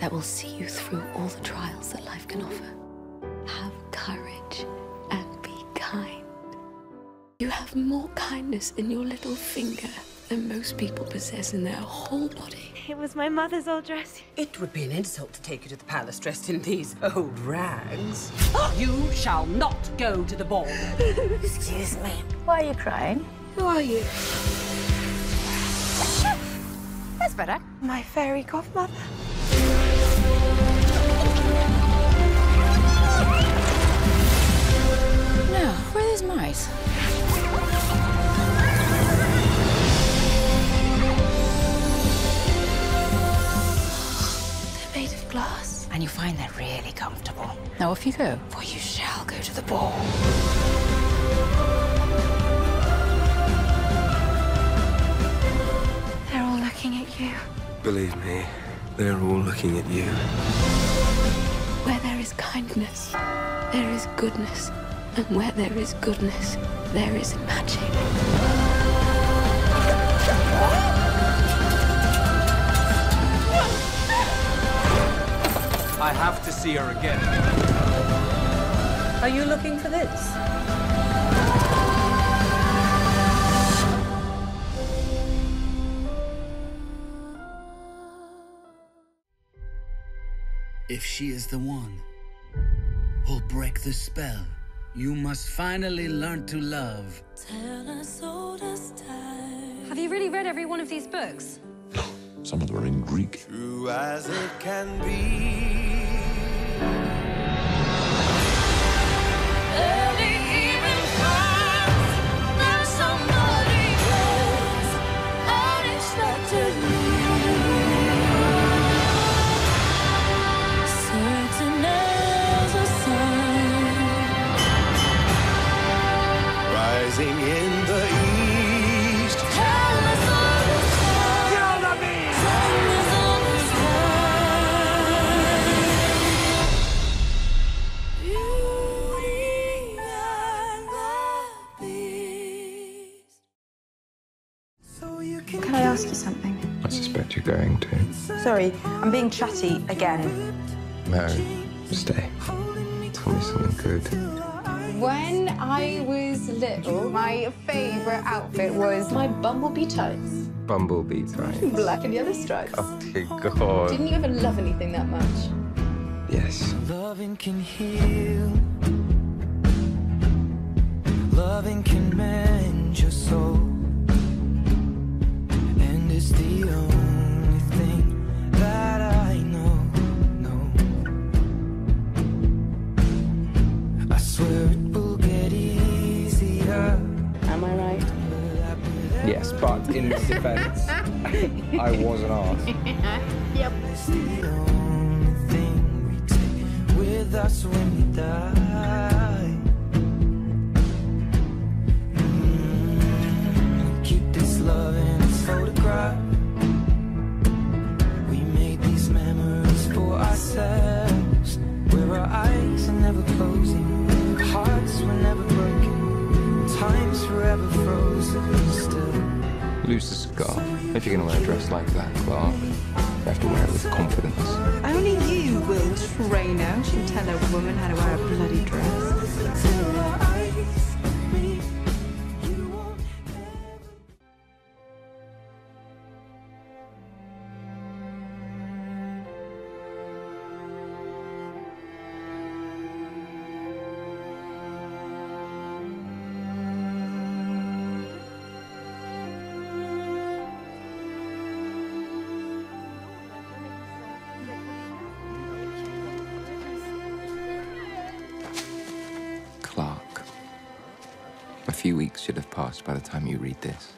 that will see you through all the trials that life can offer. Have courage and be kind. You have more kindness in your little finger than most people possess in their whole body. It was my mother's old dress. It would be an insult to take you to the palace dressed in these old rags. You shall not go to the ball. Excuse me. Why are you crying? Who are you? That's better. My fairy godmother. No, where are those mice? They're made of glass. And you find they're really comfortable. Now off you go, for you shall go to the ball. They're all looking at you. Believe me, they're all looking at you. Where there is kindness, there is goodness. And where there is goodness, there is magic. I have to see her again. Are you looking for this? If she is the one who'll break the spell, you must finally learn to love. Have you really read every one of these books? Some of them are in Greek. True as it can be. Rising in the east. Can I ask you something? I suspect you're going to. Sorry, I'm being chatty again. No, stay. Tell me something good. When I was little, my favourite outfit was my bumblebee tights. Bumblebee tights. Black and yellow stripes. Oh, dear God. Didn't you ever love anything that much? Yes. Loving can heal. Loving can mend your soul. And it's the only thing that I know. I swear it will get easier. Am I right? Yes, but in this defense, I wasn't asked. Yep. It's the only thing we take with us when we die. Keep this love in its photograph. We made these memories for ourselves, where our eyes are never closing, hearts were never broken, time's forever frozen still. Lose the scarf. If you're going to wear a dress like that, Clark, you have to wear it with confidence. Only you will, trainer, should tell a woman how to wear a bloody dress. Clark. A few weeks should have passed by the time you read this.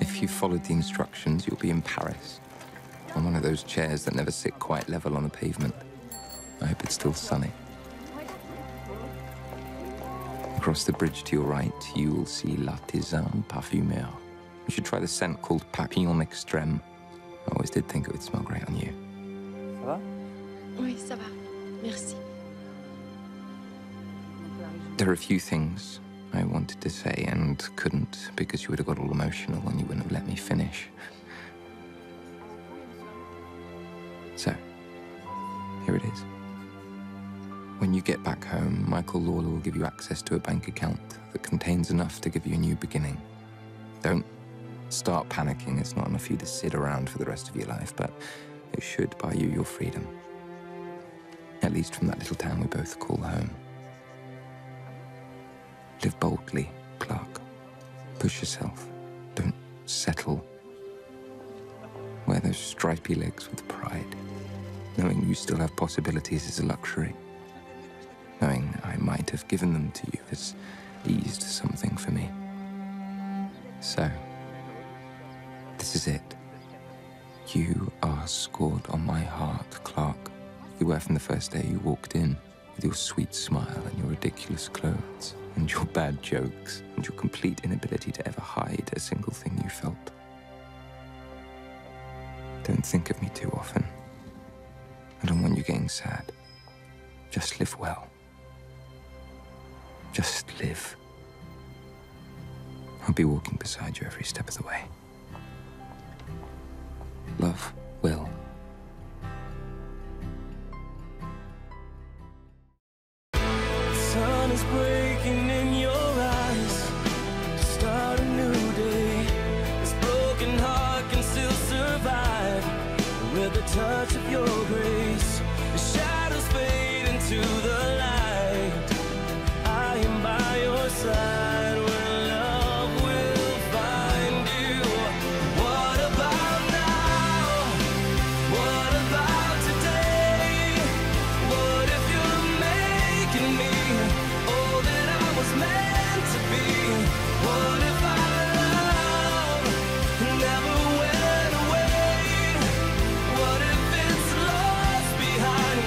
If you followed the instructions, you'll be in Paris, on one of those chairs that never sit quite level on the pavement. I hope it's still sunny. Across the bridge to your right, you will see L'Artisan Parfumeur. You should try the scent called Papillon Extrême. I always did think it would smell great on you. Ça va? Oui, ça va. Merci. There are a few things I wanted to say and couldn't because you would have got all emotional and you wouldn't have let me finish. So, Here it is. When you get back home, Michael Lawler will give you access to a bank account that contains enough to give you a new beginning. Don't start panicking. It's not enough for you to sit around for the rest of your life, but it should buy you your freedom. At least from that little town we both call home. Live boldly, Clark. Push yourself. Don't settle. Wear those stripy legs with pride. Knowing you still have possibilities is a luxury. Knowing I might have given them to you has eased something for me. So, this is it. You are scored on my heart, Clark. You were from the first day you walked in, with your sweet smile and your ridiculous clothes, and your bad jokes, and your complete inability to ever hide a single thing you felt. Don't think of me too often. I don't want you getting sad. Just live well. Just live. I'll be walking beside you every step of the way. Love, Will. The sun is breaking in your eyes to start a new day. This broken heart can still survive with the touch of your grace. The shadows fade into the light. I am by your side when love will find you. What about now? What about today? What if you're making me all that I was meant to be? What if our love never went away? What if it's lost behind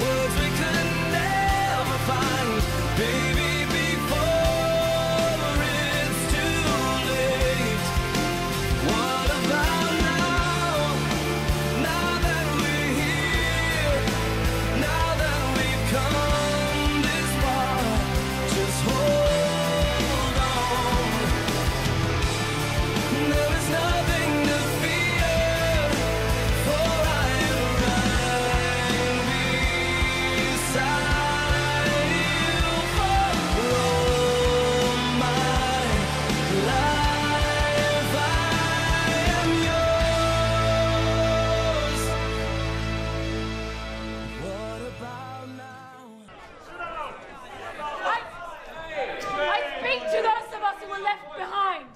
words we could never find? Baby, before it's too late. What about now? Now that we're here, now that we've come this far, just hold on. There is nothing to fear, for I am right beside you for all my life. I am yours. What about now? I speak to those of us who were left behind.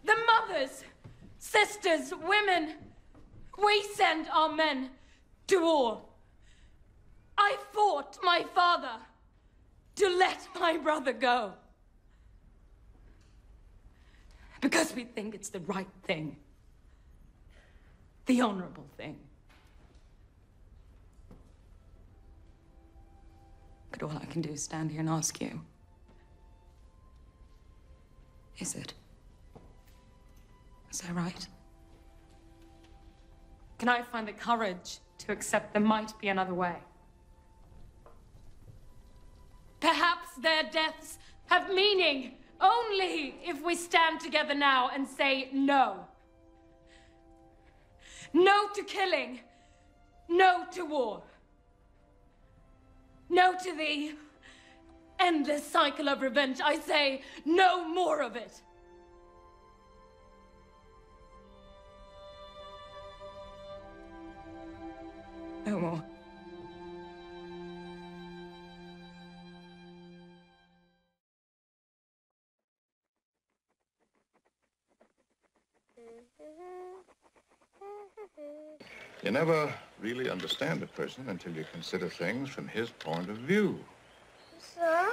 The mothers, sisters, women. We send our men to war. I fought my father to let my brother go. Because we think it's the right thing. The honorable thing. But all I can do is stand here and ask you, is it? Is that right? Can I find the courage to accept there might be another way? Perhaps their deaths have meaning only if we stand together now and say no. No to killing. No to war. No to the endless cycle of revenge. I say no more of it. No more. You never really understand a person until you consider things from his point of view. Sir?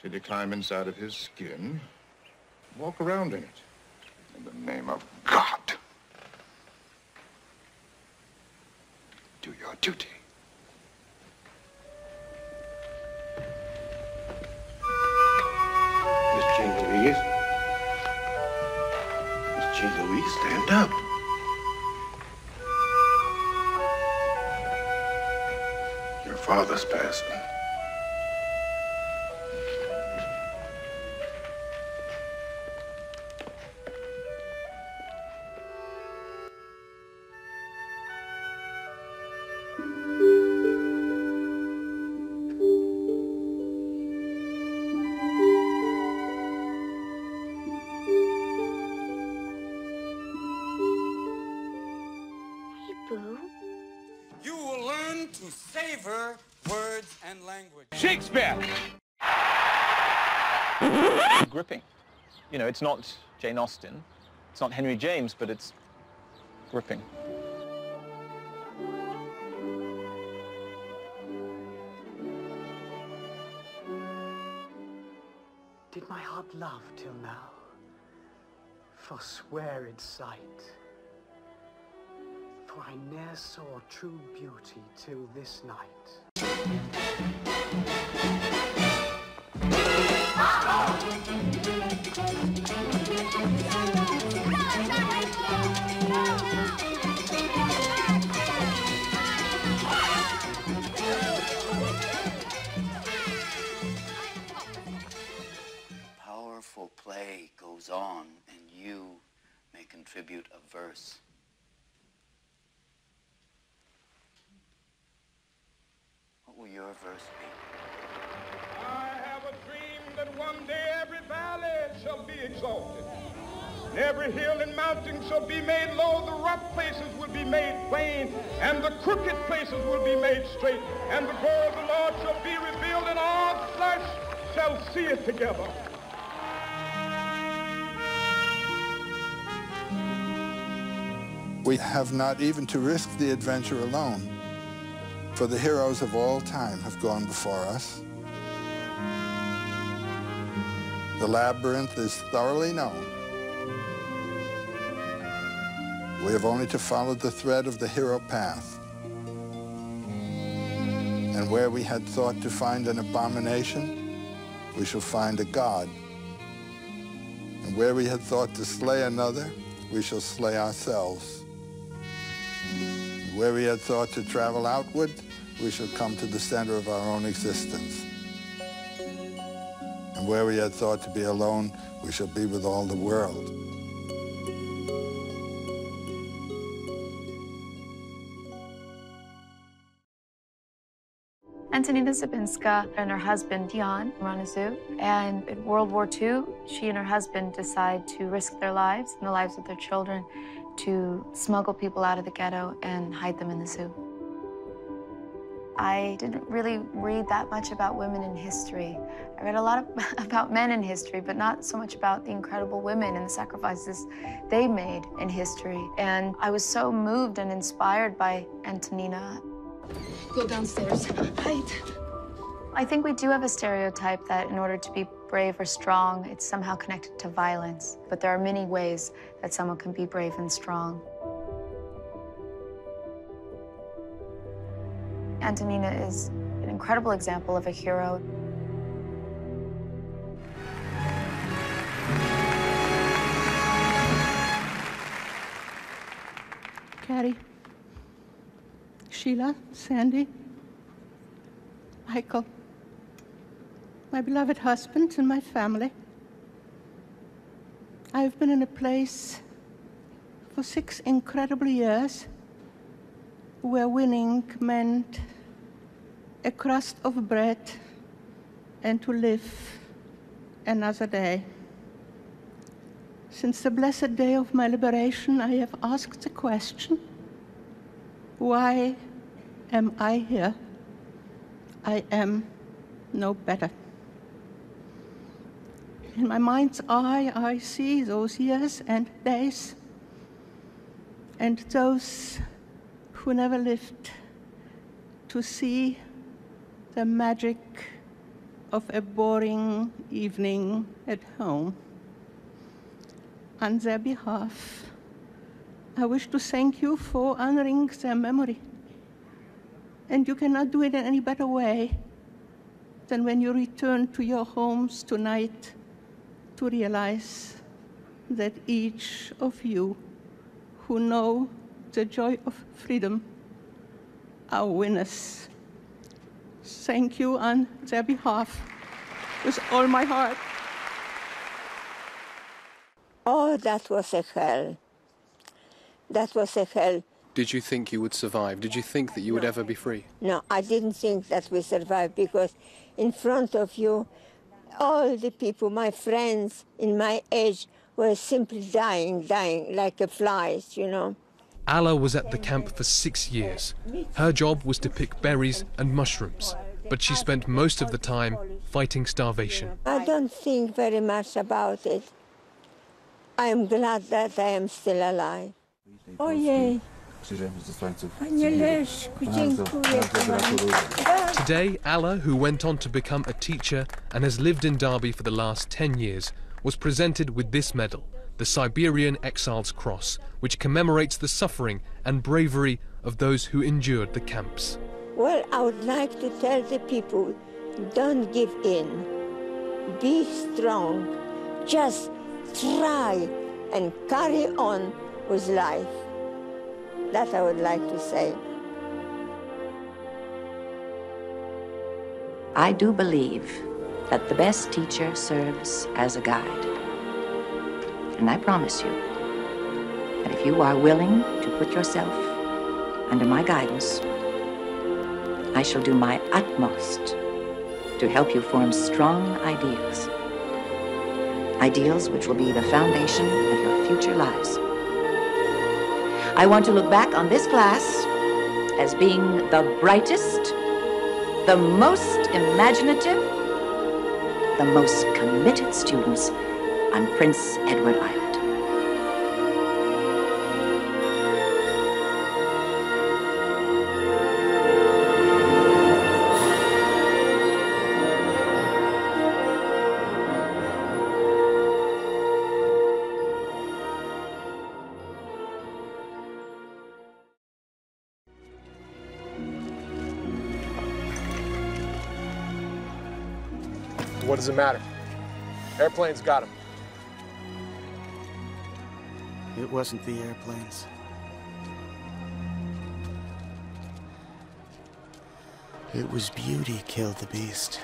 Till you climb inside of his skin, walk around in it. In the name of God. Do your duty. Miss Jean Louise. Miss Jean Louise, stand up. Your father's passing. You will learn to savor words and language. Shakespeare! Gripping. You know, it's not Jane Austen, it's not Henry James, but it's gripping. Did my heart love till now? Forswear its sight. For I ne'er saw true beauty till this night. Powerful play goes on, and you may contribute a verse. What will your verse be? I have a dream that one day every valley shall be exalted, and every hill and mountain shall be made low, the rough places will be made plain, and the crooked places will be made straight, and the glory of the Lord shall be revealed, and all flesh shall see it together. We have not even to risk the adventure alone, for the heroes of all time have gone before us. The labyrinth is thoroughly known. We have only to follow the thread of the hero path. And where we had thought to find an abomination, we shall find a god. And where we had thought to slay another, we shall slay ourselves. And where we had thought to travel outward, we shall come to the center of our own existence. And where we had thought to be alone, we shall be with all the world. Antonina Zabinska and her husband, Jan, run a zoo. And in World War II, she and her husband decide to risk their lives and the lives of their children to smuggle people out of the ghetto and hide them in the zoo. I didn't really read that much about women in history. I read a lot about men in history, but not so much about the incredible women and the sacrifices they made in history. And I was so moved and inspired by Antonina. Go downstairs. Hide. I think we do have a stereotype that in order to be brave or strong, it's somehow connected to violence. But there are many ways that someone can be brave and strong. Antonina is an incredible example of a hero. Carrie, Sheila, Sandy, Michael, my beloved husband and my family. I've been in a place for 6 incredible years where winning meant a crust of bread and to live another day. Since the blessed day of my liberation, I have asked the question, why am I here? I am no better. In my mind's eye, I see those years and days and those who never lived to see the magic of a boring evening at home. On their behalf, I wish to thank you for honoring their memory. And you cannot do it in any better way than when you return to your homes tonight to realize that each of you who know the joy of freedom are winners. Thank you on their behalf with all my heart. Oh, that was a hell. That was a hell. did you think you would survive? Did you think that you would ever be free? No, I didn't think that we survived, because in front of you, all the people, my friends in my age, were simply dying like flies, you know. Alla was at the camp for 6 years. Her job was to pick berries and mushrooms, but she spent most of the time fighting starvation. I don't think very much about it. I am glad that I am still alive. Ojej. Today, Alla, who went on to become a teacher and has lived in Derby for the last 10 years, was presented with this medal, the Siberian Exiles Cross, which commemorates the suffering and bravery of those who endured the camps. Well, I would like to tell the people, don't give in. Be strong. Just try and carry on with life. That I would like to say. I do believe that the best teacher serves as a guide. And I promise you that if you are willing to put yourself under my guidance, I shall do my utmost to help you form strong ideals. Ideals which will be the foundation of your future lives. I want to look back on this class as being the brightest, the most imaginative, the most committed students on Prince Edward Island. What does it matter? Airplanes got him. It wasn't the airplanes. It was beauty killed the beast.